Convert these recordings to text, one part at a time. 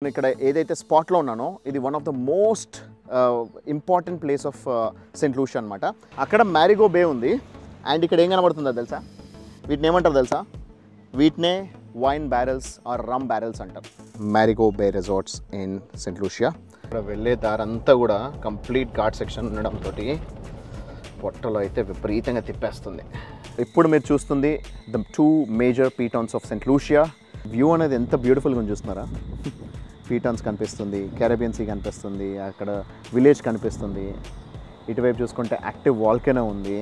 ఇక్కడ ఏదైతే స్పాట్లో ఉన్నానో ఇది one of the most important place of Saint Lucia అనమాట. అక్కడ మ్యారిగో బే ఉంది అండ్ ఇక్కడ ఏం కనబడుతుందో తెలుసా? వీటిని ఏమంటారు తెలుసా? వీటినే wine barrels or rum barrels అంటారు. Marigot Bay resorts in Saint Lucia. ఇక్కడ వెళ్ళే దారంతా కూడా కంప్లీట్ ఘాట్ సెక్షన్ ఉండడంతో పొట్టలో అయితే విపరీతంగా తిప్పేస్తుంది. ఇప్పుడు మీరు చూస్తుంది the 2 major pitons of Saint Lucia. View అనేది ఎంత బ్యూటిఫుల్గా ఉంది చూస్తున్నారా? పీటౌన్స్ కనిపిస్తుంది, క్యారిబియన్ సీ కనిపిస్తుంది, అక్కడ విలేజ్ కనిపిస్తుంది. ఇటువైపు చూసుకుంటే యాక్టివ్ వాల్కెనో ఉంది.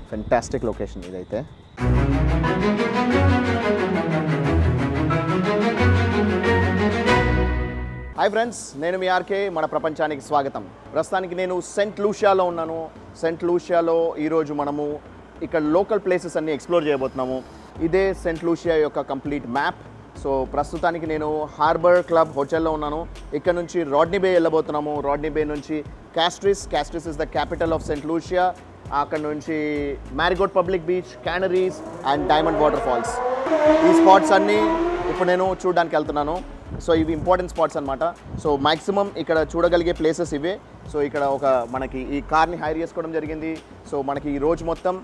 ఫెంటాస్టిక్ లొకేషన్ ఇదైతే. హాయ్ ఫ్రెండ్స్, నేను మీ ఆర్కే. మన ప్రపంచానికి స్వాగతం. ప్రస్తుతానికి నేను సెయింట్ లూషియాలో ఉన్నాను. సెయింట్ లూషియాలో ఈరోజు మనము ఇక్కడ లోకల్ ప్లేసెస్ అన్నీ ఎక్స్ప్లోర్ చేయబోతున్నాము. ఇదే సెయింట్ లూషియా యొక్క కంప్లీట్ మ్యాప్. సో ప్రస్తుతానికి నేను హార్బర్ క్లబ్ హోటల్లో ఉన్నాను. ఇక్కడ నుంచి రాడ్నీ బే వెళ్ళబోతున్నాము. రాడ్నీ బే నుంచి Castries is the capital of Saint Lucia. అక్కడ నుంచి Marigot public beach, Canaries and Diamond waterfalls. ఈ స్పాట్స్ అన్నీ ఇప్పుడు నేను చూడడానికి వెళ్తున్నాను. సో ఇవి ఇంపార్టెంట్ స్పాట్స్ అనమాట. సో మ్యాక్సిమం ఇక్కడ చూడగలిగే ప్లేసెస్ ఇవే. సో ఇక్కడ మనకి ఈ కార్ని హైర్ చేసుకోవడం జరిగింది. సో మనకి ఈ రోజు మొత్తం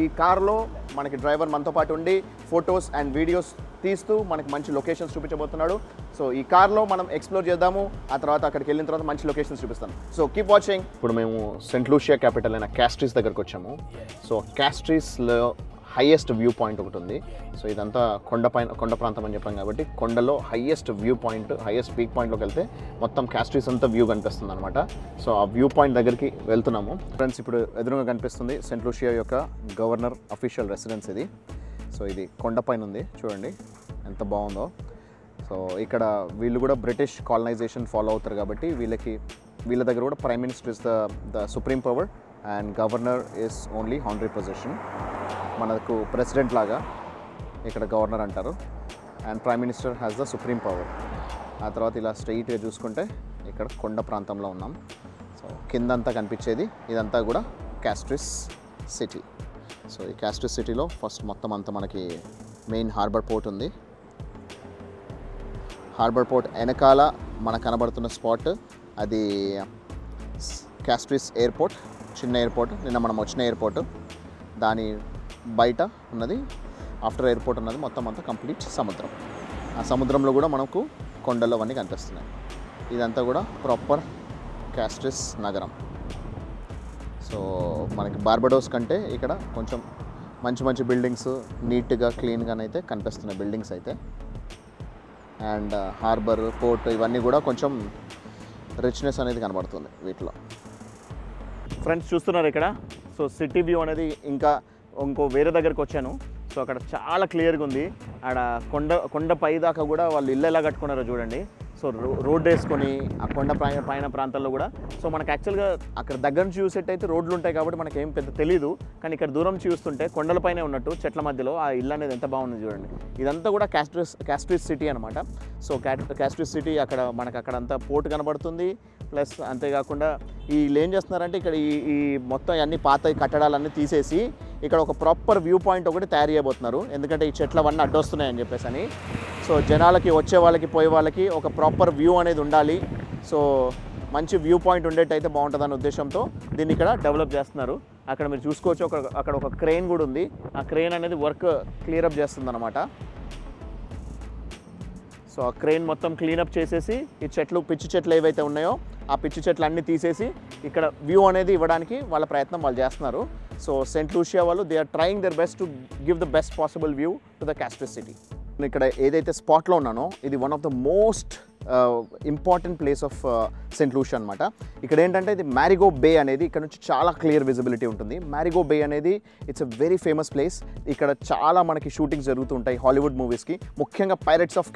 ఈ కార్లో మనకి డ్రైవర్ మనతో పాటు ఉండి ఫొటోస్ అండ్ వీడియోస్ తీస్తూ మనకి మంచి లొకేషన్స్ చూపించబోతున్నాడు. సో ఈ కార్లో మనం ఎక్స్ప్లోర్ చేద్దాము. ఆ తర్వాత అక్కడికి వెళ్ళిన తర్వాత మంచి లొకేషన్స్ చూపిస్తాను. So keep watching. ఇప్పుడు మేము సెయింట్ లూషియా క్యాపిటల్ అయిన క్యాస్ట్రిస్ దగ్గరకు వచ్చాము. సో క్యాస్ట్రిస్లో హైయెస్ట్ వ్యూ పాయింట్ ఒకటి ఉంది. సో ఇదంతా కొండ ప్రాంతం అని చెప్పాం కాబట్టి కొండలో highest view point, highest peak పాయింట్లోకి వెళ్తే మొత్తం క్యాస్ట్రిస్ అంతా వ్యూ కనిపిస్తుంది అనమాట. సో ఆ వ్యూ పాయింట్ దగ్గరికి వెళ్తున్నాము. ఫ్రెండ్స్, ఇప్పుడు ఎదురుగా కనిపిస్తుంది సెయింట్ లూషియా యొక్క గవర్నర్ అఫీషియల్ రెసిడెన్స్ ఇది. సో ఇది కొండపైన ఉంది, చూడండి ఎంత బాగుందో. సో ఇక్కడ వీళ్ళు కూడా బ్రిటిష్ కాలనైజేషన్ ఫాలో అవుతారు కాబట్టి వీళ్ళ దగ్గర కూడా prime minister is the supreme power and governor is only honorary position. మనకు ప్రెసిడెంట్ లాగా ఇక్కడ గవర్నర్ అంటారు and prime minister has the supreme power. ఆ తర్వాత ఇలా స్ట్రెయిట్గా చూసుకుంటే ఇక్కడ కొండ ప్రాంతంలో ఉన్నాం. సో కిందంతా కనిపించేది ఇదంతా కూడా క్యాస్ట్రిస్ సిటీ. సో ఈ క్యాస్ట్రిస్ సిటీలో ఫస్ట్ మొత్తం అంతా మనకి మెయిన్ హార్బర్ పోర్ట్ ఉంది. హార్బర్ పోర్ట్ వెనకాల మనకు కనబడుతున్న స్పాట్ అది క్యాస్ట్రిస్ ఎయిర్పోర్ట్, చిన్న ఎయిర్పోర్ట్, నిన్న మనం వచ్చిన ఎయిర్పోర్ట్. దాని బయట ఉన్నది ఆఫ్టర్ ఎయిర్పోర్ట్ ఉన్నది మొత్తం అంతా కంప్లీట్ సముద్రం. ఆ సముద్రంలో కూడా మనకు కొండలు అవన్నీ కనిపిస్తున్నాయి. ఇదంతా కూడా ప్రాపర్ క్యాస్ట్రిస్ నగరం. సో మనకి బార్బడోస్ కంటే ఇక్కడ కొంచెం మంచి బిల్డింగ్స్ నీట్గా క్లీన్గానైతే కనిపిస్తున్నాయి బిల్డింగ్స్ అయితే. అండ్ హార్బర్, పోర్ట్ ఇవన్నీ కూడా కొంచెం రిచ్నెస్ అనేది కనబడుతుంది వీటిలో. ఫ్రెండ్స్ చూస్తున్నారు ఇక్కడ. సో సిటీ వ్యూ అనేది ఇంకో వేరే దగ్గరికి వచ్చాను. సో అక్కడ చాలా క్లియర్గా ఉంది. ఆడ కొండ పై దాకా కూడా వాళ్ళు ఇల్లు ఎలా కట్టుకున్నారో చూడండి. సో రోడ్ వేసుకొని ఆ కొండ పైన ప్రాంతాల్లో కూడా. సో మనకు యాక్చువల్గా అక్కడ దగ్గర నుంచి చూసేటైతే రోడ్లు ఉంటాయి కాబట్టి మనకి ఏం పెద్ద తెలీదు. కానీ ఇక్కడ దూరం చూస్తుంటే కొండలపైనే ఉన్నట్టు చెట్ల మధ్యలో ఆ ఇల్లు అనేది ఎంత బాగుంది చూడండి. ఇదంతా కూడా క్యాస్ట్రిస్ సిటీ అనమాట. సో క్యాస్ట్రిస్ సిటీ మనకు అక్కడంతా పోర్ట్ కనబడుతుంది. ప్లస్ అంతేకాకుండా వీళ్ళు ఏం చేస్తున్నారంటే ఇక్కడ ఈ మొత్తం అన్ని పాత కట్టడాలన్నీ తీసేసి ఇక్కడ ఒక ప్రాపర్ వ్యూ పాయింట్ ఒకటి తయారు చేయబోతున్నారు. ఎందుకంటే ఈ చెట్లవన్నీ అడ్డొస్తున్నాయని చెప్పేసి. సో జనాలకి, వచ్చే వాళ్ళకి, పోయే వాళ్ళకి ఒక ప్రాపర్ వ్యూ అనేది ఉండాలి. సో మంచి వ్యూ పాయింట్ ఉండేటైతే బాగుంటుందనే ఉద్దేశంతో దీన్ని ఇక్కడ డెవలప్ చేస్తున్నారు. అక్కడ మీరు చూసుకోవచ్చు, అక్కడ ఒక క్రెయిన్ కూడా ఉంది. ఆ క్రెయిన్ అనేది వర్క్ క్లియరప్ చేస్తుంది అనమాట. సో ఆ క్రెయిన్ మొత్తం క్లీనప్ చేసేసి ఈ పిచ్చి చెట్లు ఏవైతే ఉన్నాయో ఆ పిచ్చి చెట్లు అన్నీ తీసేసి ఇక్కడ వ్యూ అనేది ఇవ్వడానికి వాళ్ళ ప్రయత్నం వాళ్ళు చేస్తున్నారు. సో సెయింట్ లూషియా వాళ్ళు they are trying their best to give the best possible view to the Castries city. ఇక్కడ ఏదైతే స్పాట్లో ఉన్నానో ఇది one of the most important place of Saint Lucia అనమాట. ఇక్కడ ఏంటంటే ఇది మ్యారిగో బే అనేది ఇక్కడ నుంచి చాలా క్లియర్ విజిబిలిటీ ఉంటుంది. మ్యారిగో బే అనేది it's a very famous place. ఇక్కడ చాలా మనకి షూటింగ్స్ జరుగుతుంటాయి హాలీవుడ్ మూవీస్కి. ముఖ్యంగా pirates of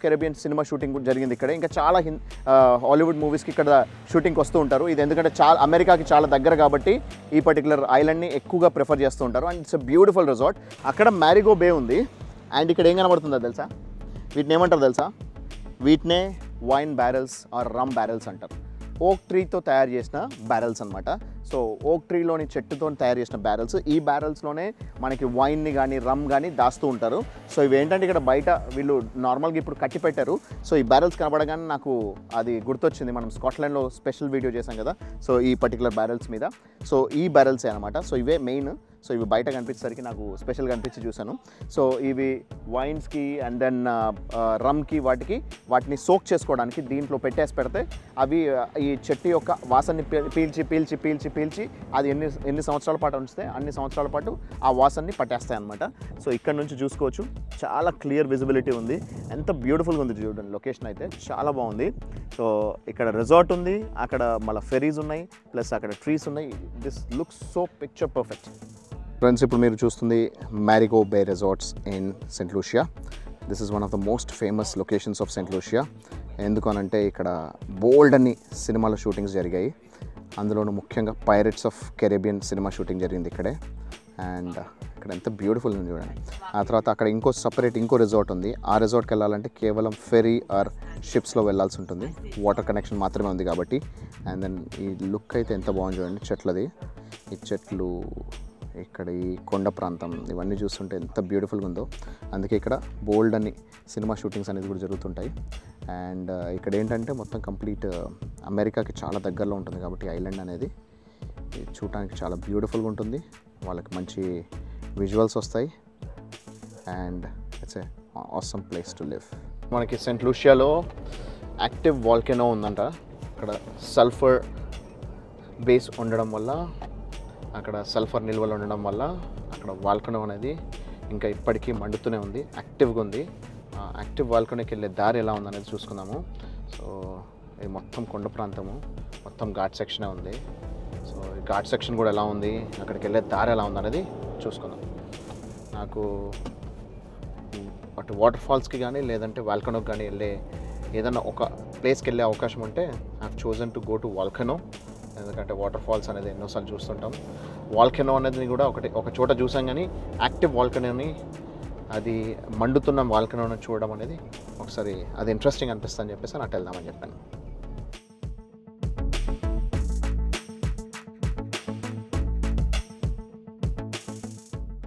Caribbean cinema shooting జరిగింది ఇక్కడ. ఇంకా చాలా హాలీవుడ్ మూవీస్కి ఇక్కడ షూటింగ్కి వస్తూ ఉంటారు. ఇది ఎందుకంటే అమెరికాకి చాలా దగ్గర కాబట్టి ఈ పర్టికులర్ ఐలాండ్ని ఎక్కువగా ప్రిఫర్ చేస్తూ ఉంటారు. And it's a beautiful resort. అక్కడ మ్యారిగో బే ఉంది అండ్ ఇక్కడ ఏం కనబడుతుందో తెలుసా? వీటిని ఏమంటారు తెలుసా? వీటినే wine barrels or rum barrels అంటారు. ఓక్ ట్రీతో తయారు చేసిన బ్యారెల్స్ అనమాట. సో ఓక్ ట్రీలోని చెట్టుతో తయారు చేసిన బ్యారెల్స్. ఈ బ్యారెల్స్లోనే మనకి వైన్ని కానీ రమ్ కానీ దాస్తూ ఉంటారు. సో ఇవి ఏంటంటే ఇక్కడ బయట వీళ్ళు నార్మల్గా ఇప్పుడు కట్టి పెట్టారు. సో ఈ బ్యారెల్స్ కనబడగానే నాకు అది గుర్తొచ్చింది, మనం స్కాట్లాండ్లో స్పెషల్ వీడియో చేసాం కదా, సో ఈ పర్టికులర్ బ్యారెల్స్ మీద. సో ఈ బ్యారెల్సే అనమాట. సో ఇవే మెయిన్. సో ఇవి బయట కనిపించేసరికి నాకు స్పెషల్గా అనిపించి చూశాను. సో ఇవి వైన్స్కి అండ్ దెన్ రమ్కి వాటిని సోక్ చేసుకోవడానికి దీంట్లో పెడితే అవి ఈ చెట్టు యొక్క వాసనని పీల్చి అది ఎన్ని సంవత్సరాల పాటు ఉంచితే అన్ని సంవత్సరాల పాటు ఆ వాసనని పట్టేస్తాయి అనమాట. సో ఇక్కడ నుంచి చూసుకోవచ్చు, చాలా క్లియర్ విజిబిలిటీ ఉంది. ఎంత బ్యూటిఫుల్గా ఉంది చూడండి, లొకేషన్ అయితే చాలా బాగుంది. సో ఇక్కడ రిసార్ట్ ఉంది, అక్కడ మళ్ళీ ఫెరీస్ ఉన్నాయి, ప్లస్ అక్కడ ట్రీస్ ఉన్నాయి. This looks so picture perfect. Friends, ఇప్పుడు మీరు చూస్తుంది Marigot Bay resorts in Saint Lucia. This is one of the most famous locations of Saint Lucia. ఎందుకు అనంటే ఇక్కడ బోల్డ్ అన్ని సినిమాల షూటింగ్స్ జరిగాయి. అందులోనూ ముఖ్యంగా pirates of Caribbean cinema shooting జరిగింది ఇక్కడే. అండ్ ఇక్కడ ఎంత బ్యూటిఫుల్ ఉంది చూడండి. ఆ తర్వాత అక్కడ ఇంకో రిసార్ట్ ఉంది. ఆ రిసార్ట్కి వెళ్ళాలంటే కేవలం ఫెరీ ఆర్ షిప్స్లో వెళ్ళాల్సి ఉంటుంది, వాటర్ కనెక్షన్ మాత్రమే ఉంది కాబట్టి. అండ్ దెన్ ఈ లుక్ అయితే ఎంత బాగుంది చూడండి చెట్లది. ఈ చెట్లు, ఇక్కడ ఈ కొండ ప్రాంతం, ఇవన్నీ చూస్తుంటే ఎంత బ్యూటిఫుల్గా ఉందో. అందుకే ఇక్కడ బోల్డ్ అని సినిమా షూటింగ్స్ అనేది కూడా జరుగుతుంటాయి. అండ్ ఇక్కడ ఏంటంటే మొత్తం కంప్లీట్ అమెరికాకి చాలా దగ్గరలో ఉంటుంది కాబట్టి ఐలాండ్ అనేది చూడటానికి చాలా బ్యూటిఫుల్గా ఉంటుంది. వాళ్ళకి మంచి విజువల్స్ వస్తాయి. And it's a awesome place to live. మనకి సెయింట్ లూషియాలో యాక్టివ్ వాల్కెనో ఉందంట. అక్కడ సల్ఫర్ బేస్ ఉండడం వల్ల, అక్కడ సల్ఫర్ నిల్వలు ఉండడం వల్ల అక్కడ వాల్కనో అనేది ఇంకా ఇప్పటికీ మండుతూనే ఉంది, యాక్టివ్గా ఉంది. యాక్టివ్ వాల్కనోకి వెళ్ళే దారి ఎలా ఉందనేది చూసుకుందాము. సో ఇది మొత్తం కొండ ప్రాంతము, మొత్తం ఘాట్ సెక్షనే ఉంది. సో ఈ ఘాట్ సెక్షన్ కూడా ఎలా ఉంది, అక్కడికి వెళ్ళే దారి ఎలా ఉందనేది చూసుకుందాం. నాకు అటు వాటర్ ఫాల్స్కి కానీ లేదంటే వాల్కనోకి కానీ వెళ్ళే ఏదైనా ఒక ప్లేస్కి వెళ్ళే అవకాశం ఉంటే I have chosen to go to volcano. ఎందుకంటే వాటర్ ఫాల్స్ అనేది ఎన్నోసార్లు చూస్తుంటాం. వాల్కెనో అనేది కూడా ఒక చోట చూసాం, కానీ యాక్టివ్ వాల్కెనోని, అది మండుతున్న వాల్కెనోని చూడడం అనేది ఒకసారి అది ఇంట్రెస్టింగ్ అనిపిస్తుంది అని చెప్పేసి అటు వెళ్దామని చెప్పాను.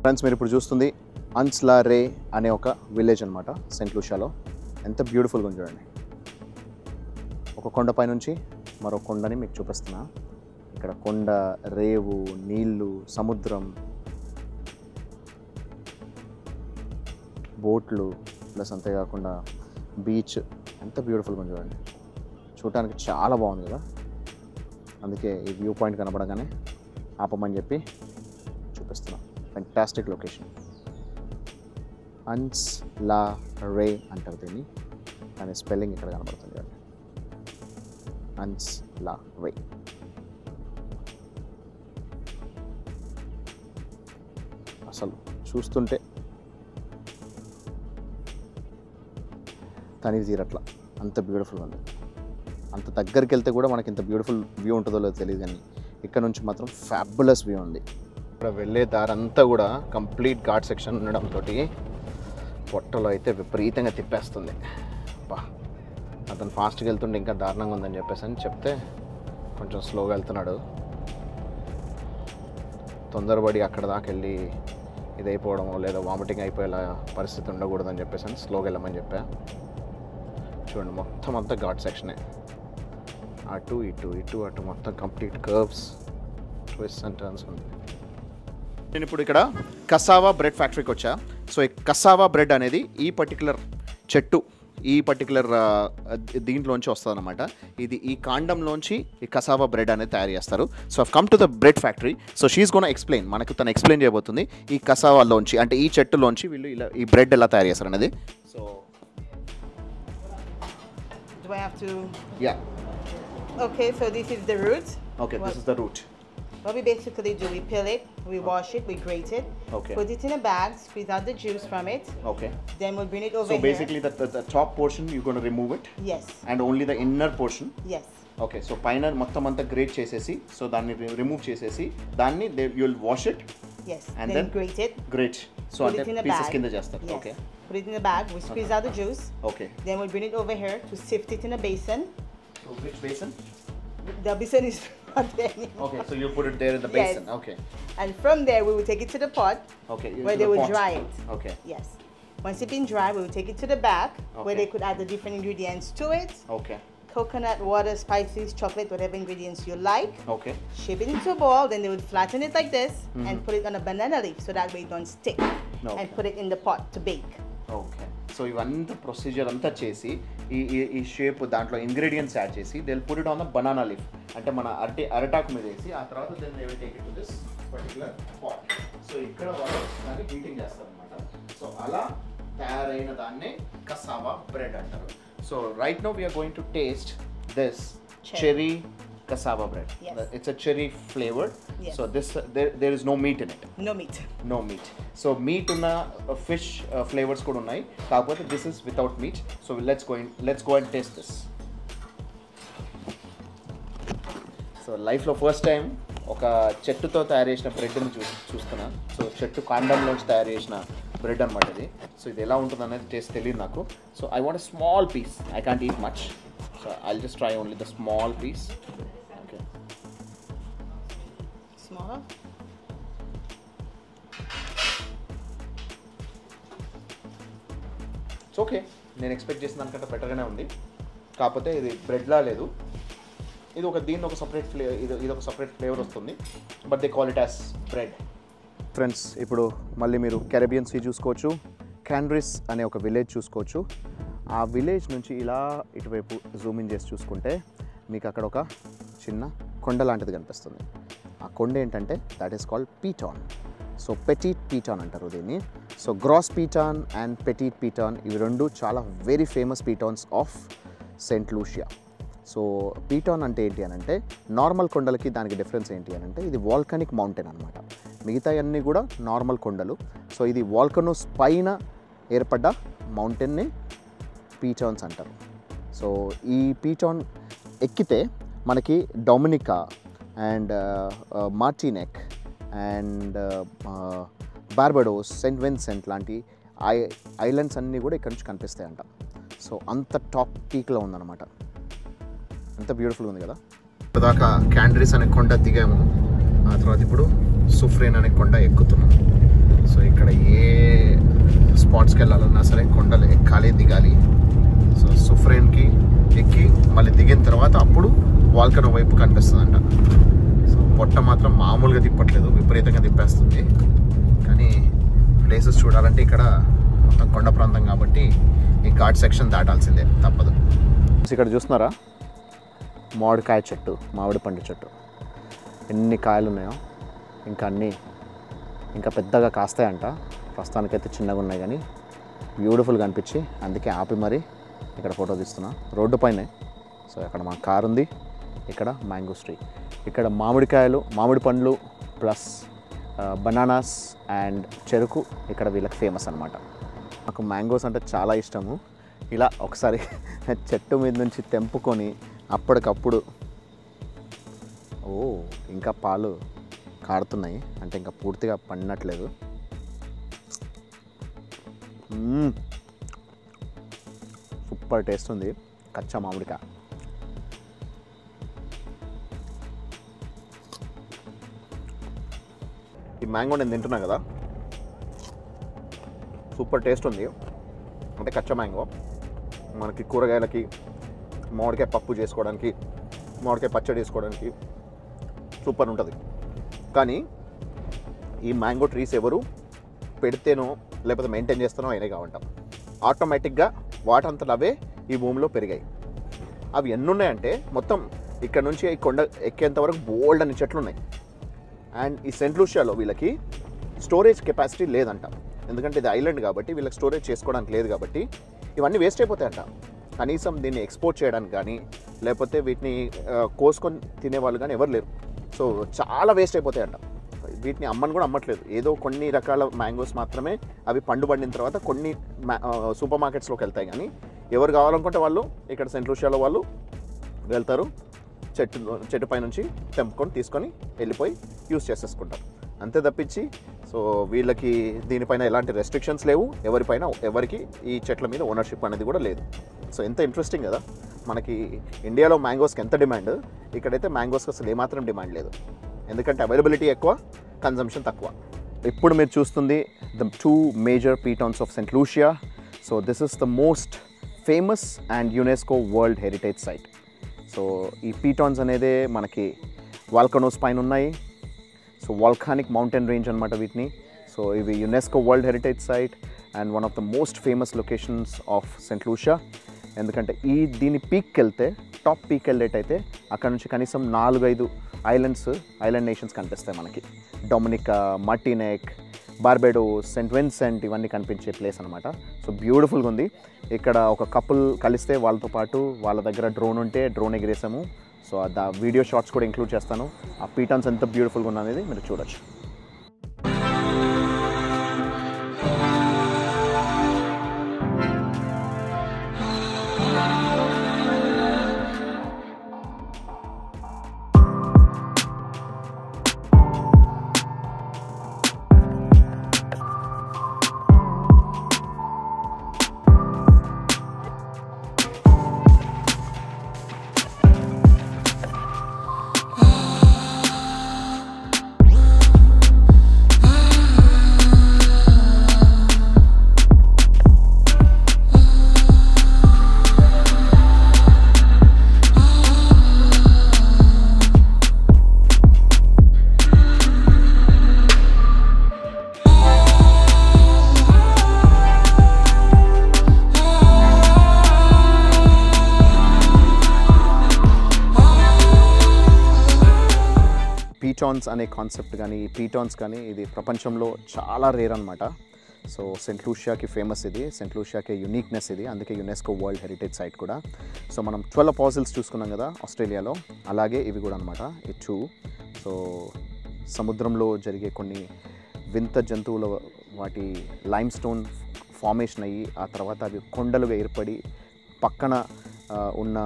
ఫ్రెండ్స్, మీరు ఇప్పుడు చూస్తుంది అన్స్ లా రే అనే ఒక విలేజ్ అనమాట సెయింట్ లూషియాలో. ఎంత బ్యూటిఫుల్గా ఉంది చూడండి. ఒక కొండపై నుంచి మరో కొండని మీకు చూపిస్తున్నా. ఇక్కడ కొండ, రేవు, నీళ్ళు, సముద్రం, బోట్లు, ప్లస్ అంతేకాకుండా బీచ్. ఎంత బ్యూటిఫుల్గా ఉంది చూడండి. చూడటానికి చాలా బాగుంది కదా. అందుకే ఈ వ్యూ పాయింట్ కనపడగానే ఆపమని చెప్పి చూపిస్తున్నాం. Fantastic location. అన్స్ లా రే అంటారు దీన్ని, కానీ స్పెల్లింగ్ ఇక్కడ కనబడుతుంది చూడండి. అన్స్ లా రే. అసలు చూస్తుంటే తనివి తీరట్లా, అంత బ్యూటిఫుల్గా ఉంది. అంత దగ్గరికి వెళ్తే కూడా మనకి ఇంత బ్యూటిఫుల్ వ్యూ ఉంటుందో లేదో తెలియదు, కానీ ఇక్కడ నుంచి మాత్రం ఫ్యాబులస్ వ్యూ ఉంది. ఇక్కడ వెళ్ళే దారంతా కూడా కంప్లీట్ ఘాట్ సెక్షన్ ఉండడంతో పొట్టలో అయితే విపరీతంగా తిప్పేస్తుంది. బా, అతను ఫాస్ట్గా వెళ్తుంటే ఇంకా దారుణంగా ఉందని చెప్పేసి అని చెప్తే కొంచెం స్లోగా వెళ్తున్నాడు. తొందరపడి అక్కడ దాకా వెళ్ళి ఇదైపోవడమో లేదా వామిటింగ్ అయిపోయేలా పరిస్థితి ఉండకూడదని చెప్పేసి అని స్లోగా వెళ్ళమని చెప్పా. చూడండి, మొత్తం అంతా ఘాట్ సెక్షనే. అటు ఇటు అటు మొత్తం complete curves, twist and turns ఉంది. నేను ఇప్పుడు ఇక్కడ కసావా బ్రెడ్ ఫ్యాక్టరీకి వచ్చా. సో ఈ కసావా బ్రెడ్ అనేది ఈ పర్టికులర్ చెట్టు, ఈ పర్టికులర్ దీంట్లోంచి వస్తుంది అనమాట. ఇది ఈ కాండంలోంచి ఈ కసావా బ్రెడ్ అనేది తయారు చేస్తారు. So I've come to the bread factory. So she is gonna explain, మనకు తను ఎక్స్ప్లెయిన్ చేయబోతుంది ఈ కసావాలోంచి, అంటే ఈ చెట్టులోంచి వీళ్ళు ఇలా ఈ బ్రెడ్ ఎలా తయారు చేస్తారు అనేది. So do I have to? Yeah. Okay, so this is the root. Okay, this is the root. What we basically do, we peel it, we wash it, we grate it, Okay. put it in a bag, squeeze out the juice from it, Okay. then we'll bring it over So here. basically the top portion you're going to remove it Yes, and only the inner portion. yes, okay, so పైన మొత్తం అంతా great చేసేసి, so దాన్ని remove చేసేసి దాన్ని you will wash it yes. And then then grate it, great. So put అంటే it in a pieces bag. కింద చేస్తారు. Yes. Okay Put it in a bag, we squeeze out the juice, okay. then we'll bring it over here to sift it in a basin. So which basin? The basin is pot there anymore. Okay, so you put it there in the Yes. basin. Okay. And from there, we will take it to the pot Okay. where into they the will pot. dry it. Okay. Yes. Once it's been dry, we will take it to the back Okay. where they could add the different ingredients to it. Okay. Coconut, water, spices, chocolate, whatever ingredients you like. Okay. Shape it into a ball, then they would flatten it like this and put it on a banana leaf so that way it don't stick. Okay. And put it in the pot to bake. Okay so ఇవంతా procedure అంతా చేసి ఈ shape దాంట్లో ingredients add చేసి they will put it on the banana leaf అంటే మన అరటాకు మీద వేసి ఆ తర్వాత then they will take it to this particular pot so ఇక్కడ వాళ్ళు దాన్ని హీటింగ్ చేస్తారనమాట సో అలా తయారైన దాన్నే కసావా బ్రెడ్ అంటారు so right now we're going to taste this cherry cassava bread. Yes. It's a cherry flavored. Yes. So this there is no meat in it. No meat. No meat. So meat una fish flavors kuda unnai. Kaapothe this is without meat. So let's go and taste this. So life lo first time oka chettuto tayaru chesina bread ni chustunna. So chettu kaandamlochi tayaru chesina bread anamata idi. So idi ela untundo anedi taste teliyadu naku. So I want a small piece. I can't eat much. So I'll just try only the small piece. Okay. Smaller. It's okay నేను expect చేసిన దానికంటే బెటర్గానే ఉంది కాకపోతే ఇది బ్రెడ్లా లేదు ఇది దీన్ని ఒక సపరేట్ ఫ్లేవర్ ఇది ఒక సపరేట్ ఫ్లేవర్ వస్తుంది but they call it as bread friends ఇప్పుడు మళ్ళీ మీరు కెరబియన్ సీ చూసుకోవచ్చు క్యాన్రిస్ అనే ఒక విలేజ్ చూసుకోవచ్చు ఆ విలేజ్ నుంచి ఇలా ఇటువైపు జూమ్ ఇన్ చేసి చూసుకుంటే మీకు అక్కడ ఒక చిన్న కొండ లాంటిది కనిపిస్తుంది ఆ కొండ ఏంటంటే that is called piton so Petit Piton అంటారు దీన్ని so Gros Piton and Petit Piton ఇవి రెండు చాలా very famous pitons of Saint Lucia so piton అంటే ఏంటి అని అంటే నార్మల్ కొండలకి దానికి డిఫరెన్స్ ఏంటి అని అంటే ఇది వాల్కనిక్ మౌంటైన్ అనమాట మిగతా అన్నీ కూడా నార్మల్ కొండలు సో ఇది వాల్కనోస్ పైన ఏర్పడ్డ మౌంటైన్ని పీటాన్స్ అంటారు సో ఈ పీటాన్ ఎక్కితే మనకి Dominica and Martinique and Barbados Saint Vincent లాంటి ఐలాండ్స్ అన్నీ కూడా ఇక్కడ నుంచి కనిపిస్తాయంట సో అంత టాప్ పీక్లో ఉందన్నమాట అంత బ్యూటిఫుల్గా ఉంది కదా ఇప్పటిదాకా క్యాండ్రిస్ అనే కొండ దిగాము ఆ తర్వాత ఇప్పుడు సుఫ్రేన్ అనే కొండ ఎక్కుతున్నాం సో ఇక్కడ ఏ స్పాట్స్కి వెళ్ళాలన్నా సరే కొండలు ఎక్కాలి దిగాలి సో సుఫ్రేన్కి ఎక్కి మళ్ళీ దిగిన తర్వాత అప్పుడు వాల్కనో వైపు కనిపిస్తుందంట సో పొట్ట మాత్రం మామూలుగా తిప్పట్లేదు విపరీతంగా తిప్పేస్తుంది కానీ ప్లేసెస్ చూడాలంటే ఇక్కడ మొత్తం కొండ ప్రాంతం కాబట్టి ఈ ఘాట్ సెక్షన్ దాటాల్సిందే తప్పదు ఇక్కడ చూస్తున్నారా మామిడికాయ చెట్టు మామిడి పండు చెట్టు ఎన్ని కాయలు ఉన్నాయో ఇంకా పెద్దగా కాస్తాయంట ప్రస్తుతానికైతే చిన్నగా ఉన్నాయి కానీ బ్యూటిఫుల్గా అనిపించి అందుకే ఆపి మరి ఇక్కడ ఫోటో తీస్తున్నా రోడ్డు పైనే సో అక్కడ మా కారు ఉంది ఇక్కడ మ్యాంగో ట్రీ ఇక్కడ మామిడి పండ్లు ప్లస్ బనానాస్ అండ్ చెరుకు ఇక్కడ వీళ్ళకి ఫేమస్ అనమాట నాకు మ్యాంగోస్ అంటే చాలా ఇష్టము ఇలా ఒకసారి చెట్టు మీద నుంచి తెంపుకొని అప్పటికప్పుడు ఇంకా పాలు కారుతున్నాయి అంటే ఇంకా పూర్తిగా పండినట్లేదు సూపర్ టేస్ట్ ఉంది కచ్చా మామిడికాయ ఈ మ్యాంగో నేను తింటున్నా కదా సూపర్ టేస్ట్ ఉంది అంటే కచ్చా మ్యాంగో మనకి కూరగాయలకి మామిడికాయ పప్పు చేసుకోవడానికి మామిడికాయ పచ్చడి చేసుకోవడానికి సూపర్ ఉంటుంది కానీ ఈ మ్యాంగో ట్రీస్ ఎవరు పెడితేనో లేకపోతే మెయింటైన్ చేస్తానో అయినాయి కావంటాం ఆటోమేటిక్గా వాటంతట అవే ఈ భూమిలో పెరిగాయి అవి ఎన్ని ఉన్నాయంటే మొత్తం ఇక్కడ నుంచి ఈ కొండ ఎక్కేంత వరకు బోల్డ్ అని చెట్లు ఉన్నాయి అండ్ ఈ సెయింట్ లూషియాలో వీళ్ళకి స్టోరేజ్ కెపాసిటీ లేదంట ఎందుకంటే ఇది ఐలాండ్ కాబట్టి వీళ్ళకి స్టోరేజ్ చేసుకోవడానికి లేదు కాబట్టి ఇవన్నీ వేస్ట్ అయిపోతాయంట కనీసం దీన్ని ఎక్స్పోర్ట్ చేయడానికి కానీ లేకపోతే వీటిని కోసుకొని తినేవాళ్ళు కానీ ఎవరు లేరు సో చాలా వేస్ట్ అయిపోతాయంట వీటిని అమ్మని కూడా అమ్మట్లేదు ఏదో కొన్ని రకాల మ్యాంగోస్ మాత్రమే అవి పండిన తర్వాత కొన్ని సూపర్ మార్కెట్స్లోకి వెళ్తాయి కానీ ఎవరు కావాలనుకుంటే వాళ్ళు ఇక్కడ సెయింట్ లూషియాలో వాళ్ళు వెళ్తారు చెట్టు పై నుంచి తెంపుకొని తీసుకొని వెళ్ళిపోయి యూస్ చేసేసుకుంటారు అంతే తప్పించి సో వీళ్ళకి దీనిపైన ఎలాంటి రెస్ట్రిక్షన్స్ లేవు ఎవరికి ఈ చెట్ల మీద ఓనర్షిప్ అనేది కూడా లేదు సో ఎంత ఇంట్రెస్టింగ్ కదా మనకి ఇండియాలో మ్యాంగోస్కి ఎంత డిమాండ్ ఇక్కడైతే మ్యాంగోస్కి అసలు ఏమాత్రం డిమాండ్ లేదు, ఎందుకంటే అవైలబిలిటీ ఎక్కువ, కన్జంప్షన్ తక్కువ. ఇప్పుడు మీరు చూస్తుంది the 2 major pitons of Saint Lucia. So this is the most famous and UNESCO world heritage site. So ఈ పీటాన్స్ అనేదే మనకి వాల్కనోస్ పైన ఉన్నాయి. సో వాల్కానిక్ మౌంటైన్ రేంజ్ అనమాట వీటిని. సో ఇవి UNESCO world heritage site and one of the most famous locations of Saint Lucia. ఎందుకంటే దీని పీక్కి వెళ్తే, టాప్ పీక్ వెళ్ళేటైతే అక్కడ నుంచి కనీసం 4-5 ఐలాండ్ నేషన్స్ కనిపిస్తాయి మనకి. Dominica, Martinique, Barbados, Saint Vincent ఇవన్నీ కనిపించే ప్లేస్ అనమాట. సో బ్యూటిఫుల్గా ఉంది. ఇక్కడ ఒక కపుల్ కలిస్తే వాళ్ళతో పాటు వాళ్ళ దగ్గర డ్రోన్ ఉంటే డ్రోన్ ఎగిరేసాము. సో ఆ వీడియో షార్ట్స్ కూడా ఇంక్లూడ్ చేస్తాను. ఆ పీటాన్స్ ఎంత బ్యూటిఫుల్గా ఉన్నది మీరు చూడొచ్చు. పీటాన్స్ అనే కాన్సెప్ట్ కానీ, ఈ పీటాన్స్ కానీ ఇది ప్రపంచంలో చాలా రేర్ అనమాట. సో సెయింట్ లూషియాకి ఫేమస్ ఇది, సెయింట్ లూషియాకి యూనిక్నెస్ ఇది, అందుకే యునెస్కో వరల్డ్ హెరిటేజ్ సైట్ కూడా. సో మనం 12 అపాసిల్స్ చూసుకున్నాం కదా ఆస్ట్రేలియాలో, అలాగే ఇవి కూడా అనమాట ఈ 2. సో సముద్రంలో జరిగే కొన్ని వింత జంతువుల వాటి లైమ్ స్టోన్ ఫార్మేషన్ అయ్యి ఆ తర్వాత అవి కొండలుగా ఏర్పడి పక్కన ఉన్న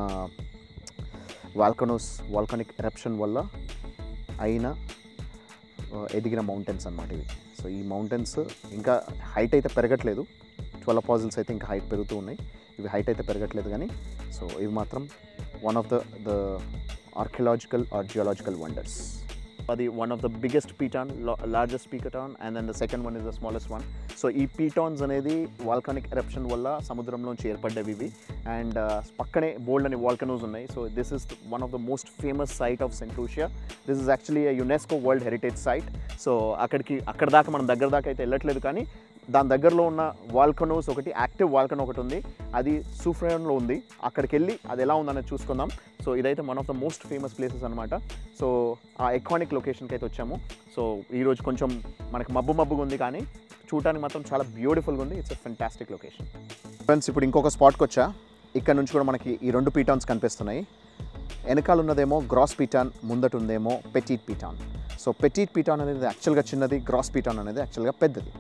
వాల్కానిక్ ఎరప్షన్ వల్ల అయిన ఎదిగిన మౌంటైన్స్ అన్నమాట ఇవి. సో ఈ మౌంటైన్స్ ఇంకా హైట్ అయితే పెరగట్లేదు, 12 అపాసిల్స్ అయితే ఇంకా హైట్ పెరుగుతూ ఉన్నాయి, ఇవి హైట్ అయితే పెరగట్లేదు కానీ. సో ఇవి మాత్రం one of the archaeological or geological wonders. అది one of the biggest piton, largest piton, and then the second one is the smallest one. So ఈ పీటాన్స్ అనేది వాల్కానిక్ ఎరప్షన్ వల్ల సముద్రంలోంచి ఏర్పడ్డవి ఇవి. అండ్ పక్కనే బోల్డ్ అని వాల్కనోస్ ఉన్నాయి. So this is one of the most famous site of Saint Lucia. This is actually UNESCO world heritage site. So అక్కడ దాకా మనం దగ్గర దాకా అయితే వెళ్ళట్లేదు, కానీ దాని దగ్గరలో ఉన్న వాల్కనోస్ ఒకటి, యాక్టివ్ వాల్కనో ఒకటి ఉంది, అది సూఫ్రయాన్లో ఉంది. అక్కడికి వెళ్ళి అది ఎలా ఉందనేది చూసుకుందాం. సో ఇదైతే one of the most famous places అనమాట. సో ఆ ఎకానిక్ లొకేషన్కి అయితే వచ్చాము. సో ఈరోజు కొంచెం మనకి మబ్బుగా ఉంది, కానీ చూడటానికి మాత్రం చాలా బ్యూటిఫుల్గా ఉంది. It's a fantastic location. Friends, ఇప్పుడు ఇంకొక స్పాట్కి వచ్చా. ఇక్కడ నుంచి కూడా మనకి ఈ 2 పీటాన్స్ కనిపిస్తున్నాయి. వెనకాల ఉన్నదేమో గ్రాస్ పీటాన్, ముందట ఉందేమో పెటీట్ పీటాన్. సో పెటీట్ పీటాన్ అనేది యాక్చువల్గా చిన్నది, గ్రాస్ పీటాన్ అనేది యాక్చువల్గా పెద్దది.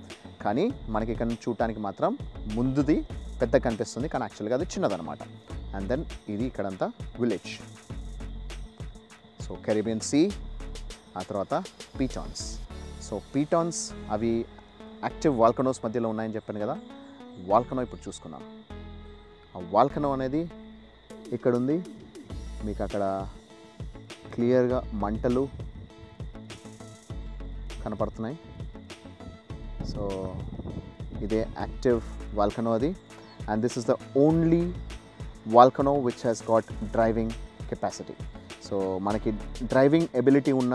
కానీ మనకి ఇక్కడ నుంచి చూడటానికి మాత్రం ముందుది పెద్ద కనిపిస్తుంది, కానీ యాక్చువల్గా అది చిన్నదనమాట. అండ్ దెన్ ఇది ఇక్కడంతా విలేజ్. సో కెరీబియన్ సీ, ఆ తర్వాత పీటాన్స్. సో పీటాన్స్ అవి యాక్టివ్ వాల్కనోస్ మధ్యలో ఉన్నాయని చెప్పాను కదా. వాల్కనో ఇప్పుడు చూసుకున్నాం. ఆ వాల్కనో అనేది ఇక్కడ ఉంది, మీకు అక్కడ క్లియర్గా మంటలు కనపడుతున్నాయి. సో ఇదే యాక్టివ్ వాల్కనో అది. And this is the only volcano which has got driving capacity. So మనకి డ్రైవింగ్ ఎబిలిటీ ఉన్న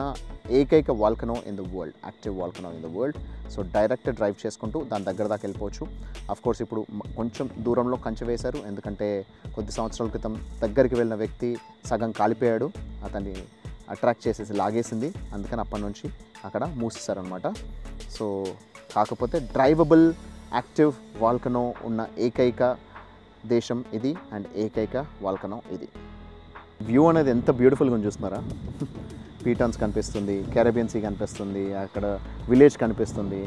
ఏకైక volcano in the world, active volcano in the world. So direct drive చేసుకుంటూ దాని దగ్గర దాకా వెళ్ళిపోవచ్చు. అఫ్కోర్స్ ఇప్పుడు కొంచెం దూరంలో కంచె వేశారు, ఎందుకంటే కొద్ది సంవత్సరాల క్రితం దగ్గరికి వెళ్ళిన వ్యక్తి సగం కాలిపోయాడు, అతన్ని అట్రాక్ట్ చేసేసి లాగేసింది, అందుకని అప్పటి నుంచి అక్కడ మూసేశారనమాట. సో కాకపోతే డ్రైవబుల్ యాక్టివ్ వాల్కనో ఉన్న ఏకైక దేశం ఇది అండ్ ఏకైక వాల్కనో ఇది. వ్యూ అనేది ఎంత బ్యూటిఫుల్గా ఉంది చూస్తున్నారా. పీటాన్స్ కనిపిస్తుంది, కెరీబియన్ సీ కనిపిస్తుంది, అక్కడ విలేజ్ కనిపిస్తుంది,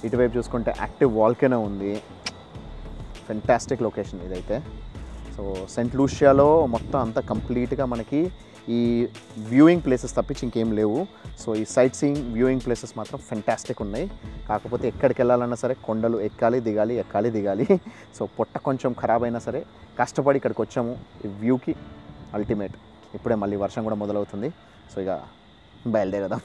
ఇటువైపు చూసుకుంటే యాక్టివ్ వాల్కనో ఉంది. ఫెంటాస్టిక్ లొకేషన్ ఇదైతే. సో సెయింట్ లూషియాలో మొత్తం అంతా కంప్లీట్గా మనకి ఈ వ్యూయింగ్ ప్లేసెస్ తప్పించి ఇంకేం లేవు. సో ఈ సైట్ సీయింగ్ వ్యూయింగ్ ప్లేసెస్ మాత్రం ఫెంటాస్టిక్ ఉన్నాయి. కాకపోతే ఎక్కడికి వెళ్ళాలన్నా సరే కొండలు ఎక్కాలి దిగాలి. సో పొట్ట కొంచెం ఖరాబ్ అయినా సరే కష్టపడి ఇక్కడికి వచ్చాము. ఈ వ్యూకి అల్టిమేట్. ఇప్పుడే మళ్ళీ వర్షం కూడా మొదలవుతుంది. సో ఇక బయలుదేరదాం.